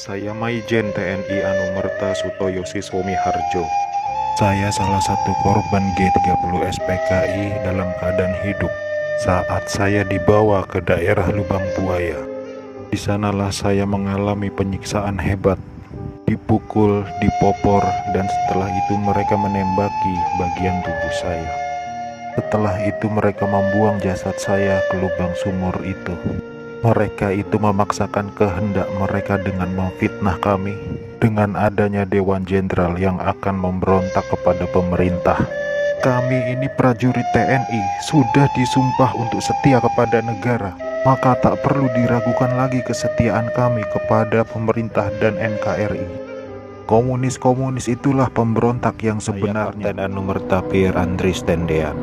Saya Maijen TNI Anumerta Sutoyo Siswomi Harjo. Saya salah satu korban G30 SPKI dalam keadaan hidup saat saya dibawa ke daerah Lubang Buaya. Di sanalah saya mengalami penyiksaan hebat, dipukul, dipopor, dan setelah itu mereka menembaki bagian tubuh saya. Setelah itu mereka membuang jasad saya ke lubang sumur itu. Mereka itu memaksakan kehendak mereka dengan memfitnah kami dengan adanya Dewan Jenderal yang akan memberontak kepada pemerintah. Kami ini prajurit TNI sudah disumpah untuk setia kepada negara, maka tak perlu diragukan lagi kesetiaan kami kepada pemerintah dan NKRI. Komunis-komunis itulah pemberontak yang sebenarnya. Kapten Anumerta Pierre Andries Tendean.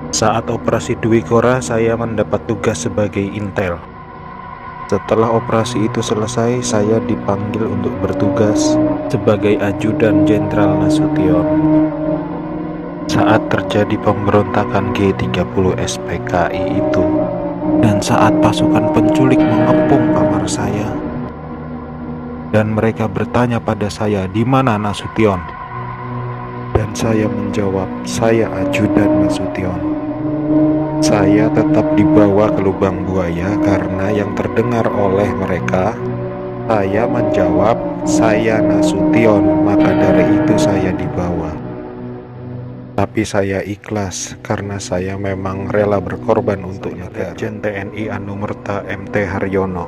Saat operasi Dwi Kora, saya mendapat tugas sebagai intel. Setelah operasi itu selesai, saya dipanggil untuk bertugas sebagai ajudan Jenderal Nasution. Saat terjadi pemberontakan G30 SPKI itu, dan saat pasukan penculik mengepung kamar saya, dan mereka bertanya pada saya, "Di mana Nasution?" Dan saya menjawab, "Saya ajudan Nasution." Saya tetap dibawa ke Lubang Buaya karena yang terdengar oleh mereka, saya menjawab, "Saya Nasution," maka dari itu saya dibawa. Tapi saya ikhlas karena saya memang rela berkorban untuk negara. Legend TNI Anumerta MT Haryono.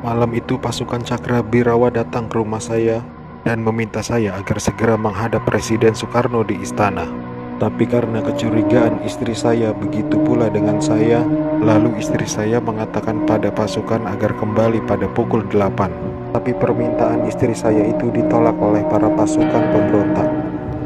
Malam itu pasukan Cakrabirawa datang ke rumah saya dan meminta saya agar segera menghadap Presiden Soekarno di istana. Tapi karena kecurigaan istri saya begitu pula dengan saya, lalu istri saya mengatakan pada pasukan agar kembali pada pukul 8. Tapi permintaan istri saya itu ditolak oleh para pasukan pemberontak.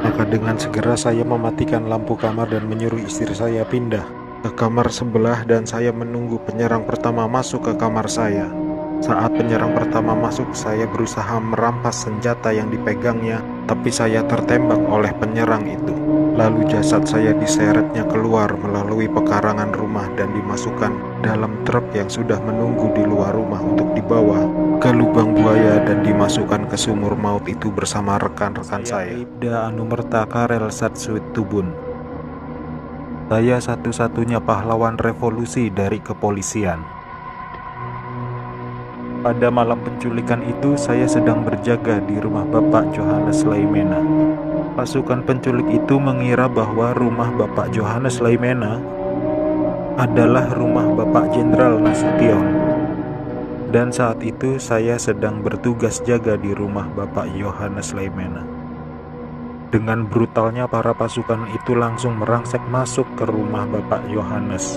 Maka dengan segera saya mematikan lampu kamar dan menyuruh istri saya pindah ke kamar sebelah, dan saya menunggu penyerang pertama masuk ke kamar saya. Saat penyerang pertama masuk, saya berusaha merampas senjata yang dipegangnya, tapi saya tertembak oleh penyerang itu. Lalu jasad saya diseretnya keluar melalui pekarangan rumah dan dimasukkan dalam truk yang sudah menunggu di luar rumah untuk dibawa ke Lubang Buaya dan dimasukkan ke sumur maut itu bersama rekan-rekan saya. Ibda Anumerta Karel Satsuit Tubun. Saya satu-satunya pahlawan revolusi dari kepolisian. Pada malam penculikan itu, saya sedang berjaga di rumah Bapak Johannes Leimena. Pasukan penculik itu mengira bahwa rumah Bapak Johannes Leimena adalah rumah Bapak Jenderal Nasution. Dan saat itu saya sedang bertugas jaga di rumah Bapak Johannes Leimena. Dengan brutalnya para pasukan itu langsung merangsek masuk ke rumah Bapak Johannes.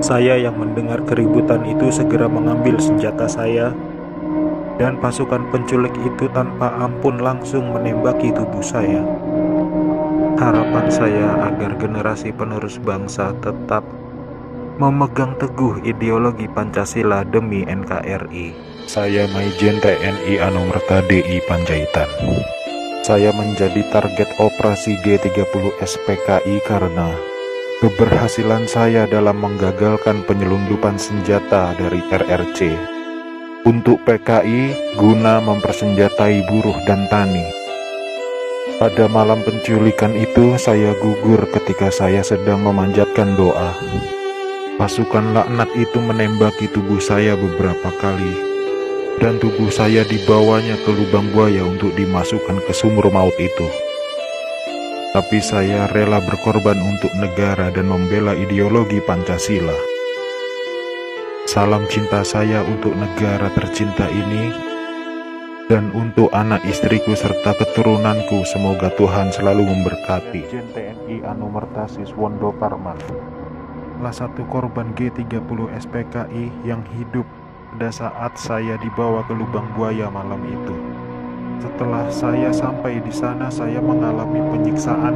Saya yang mendengar keributan itu segera mengambil senjata saya, dan pasukan penculik itu tanpa ampun langsung menembaki tubuh saya. Harapan saya agar generasi penerus bangsa tetap memegang teguh ideologi Pancasila demi NKRI. Saya Maijen TNI Anumerta DI Panjaitan. Saya menjadi target operasi G30 SPKI karena keberhasilan saya dalam menggagalkan penyelundupan senjata dari RRC untuk PKI guna mempersenjatai buruh dan tani. Pada malam penculikan itu saya gugur ketika saya sedang memanjatkan doa. Pasukan laknat itu menembaki tubuh saya beberapa kali, dan tubuh saya dibawanya ke Lubang Buaya untuk dimasukkan ke sumur maut itu. Tapi saya rela berkorban untuk negara dan membela ideologi Pancasila. Salam cinta saya untuk negara tercinta ini, dan untuk anak istriku serta keturunanku, semoga Tuhan selalu memberkati. Legend TNI Anumerta Siswondo Parman. Salah satu korban G30 SPKI yang hidup pada saat saya dibawa ke Lubang Buaya malam itu. Setelah saya sampai di sana, saya mengalami penyiksaan,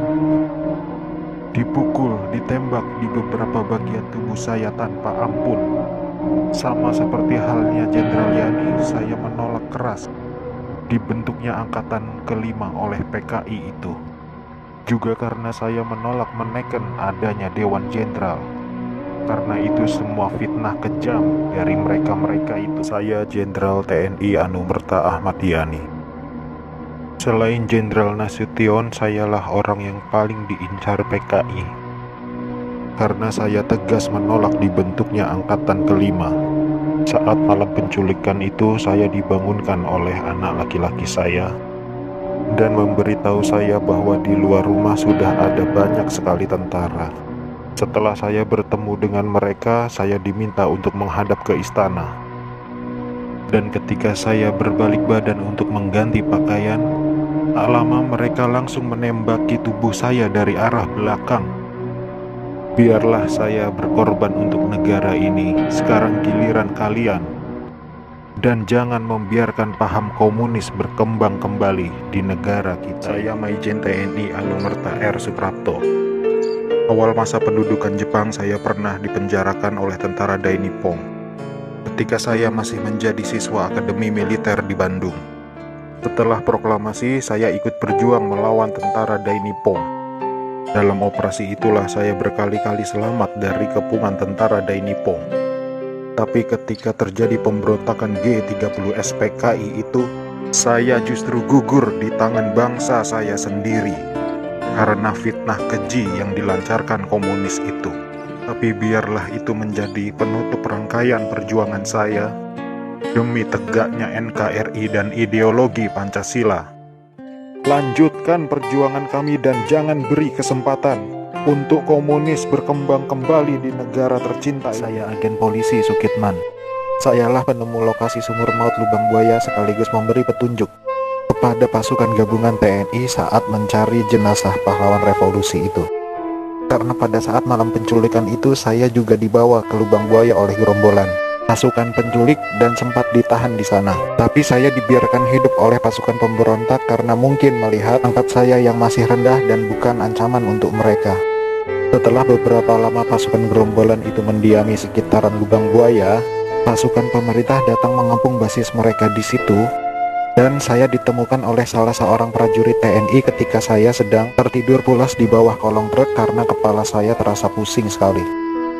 dipukul, ditembak di beberapa bagian tubuh saya tanpa ampun. Sama seperti halnya Jenderal Yani, saya menolak keras dibentuknya angkatan kelima oleh PKI itu. Juga karena saya menolak menekan adanya Dewan Jenderal. karena itu semua fitnah kejam dari mereka-mereka itu. Saya Jenderal TNI Anumerta Ahmad Yani. Selain Jenderal Nasution, sayalah orang yang paling diincar PKI. Karena saya tegas menolak dibentuknya Angkatan Kelima. Saat malam penculikan itu, saya dibangunkan oleh anak laki-laki saya dan memberitahu saya bahwa di luar rumah sudah ada banyak sekali tentara. Setelah saya bertemu dengan mereka, saya diminta untuk menghadap ke istana. Dan ketika saya berbalik badan untuk mengganti pakaian, tak lama mereka langsung menembaki tubuh saya dari arah belakang. Biarlah saya berkorban untuk negara ini, sekarang giliran kalian. Dan jangan membiarkan paham komunis berkembang kembali di negara kita. Saya Maijen TNI Anumerta R. Suprapto. Awal masa pendudukan Jepang, saya pernah dipenjarakan oleh tentara Dai Nippon ketika saya masih menjadi siswa Akademi Militer di Bandung. Setelah proklamasi, saya ikut berjuang melawan tentara Dai Nippon. Dalam operasi itulah saya berkali-kali selamat dari kepungan tentara Dai Nippon. Tapi ketika terjadi pemberontakan G30 SPKI itu, saya justru gugur di tangan bangsa saya sendiri karena fitnah keji yang dilancarkan komunis itu. Tapi biarlah itu menjadi penutup rangkaian perjuangan saya demi tegaknya NKRI dan ideologi Pancasila. Lanjutkan perjuangan kami dan jangan beri kesempatan untuk komunis berkembang kembali di negara tercinta. Saya agen polisi Sukitman. Sayalah penemu lokasi sumur maut Lubang Buaya sekaligus memberi petunjuk kepada pasukan gabungan TNI saat mencari jenazah pahlawan revolusi itu. Karena pada saat malam penculikan itu saya juga dibawa ke Lubang Buaya oleh gerombolan pasukan penculik dan sempat ditahan di sana. Tapi saya dibiarkan hidup oleh pasukan pemberontak karena mungkin melihat pangkat saya yang masih rendah dan bukan ancaman untuk mereka. Setelah beberapa lama pasukan gerombolan itu mendiami sekitaran Lubang Buaya, pasukan pemerintah datang mengepung basis mereka di situ. Dan saya ditemukan oleh salah seorang prajurit TNI ketika saya sedang tertidur pulas di bawah kolong truk karena kepala saya terasa pusing sekali.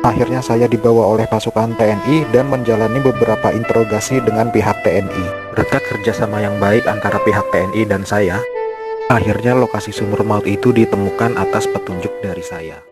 Akhirnya saya dibawa oleh pasukan TNI dan menjalani beberapa interogasi dengan pihak TNI. Berkat kerjasama yang baik antara pihak TNI dan saya, akhirnya lokasi sumur maut itu ditemukan atas petunjuk dari saya.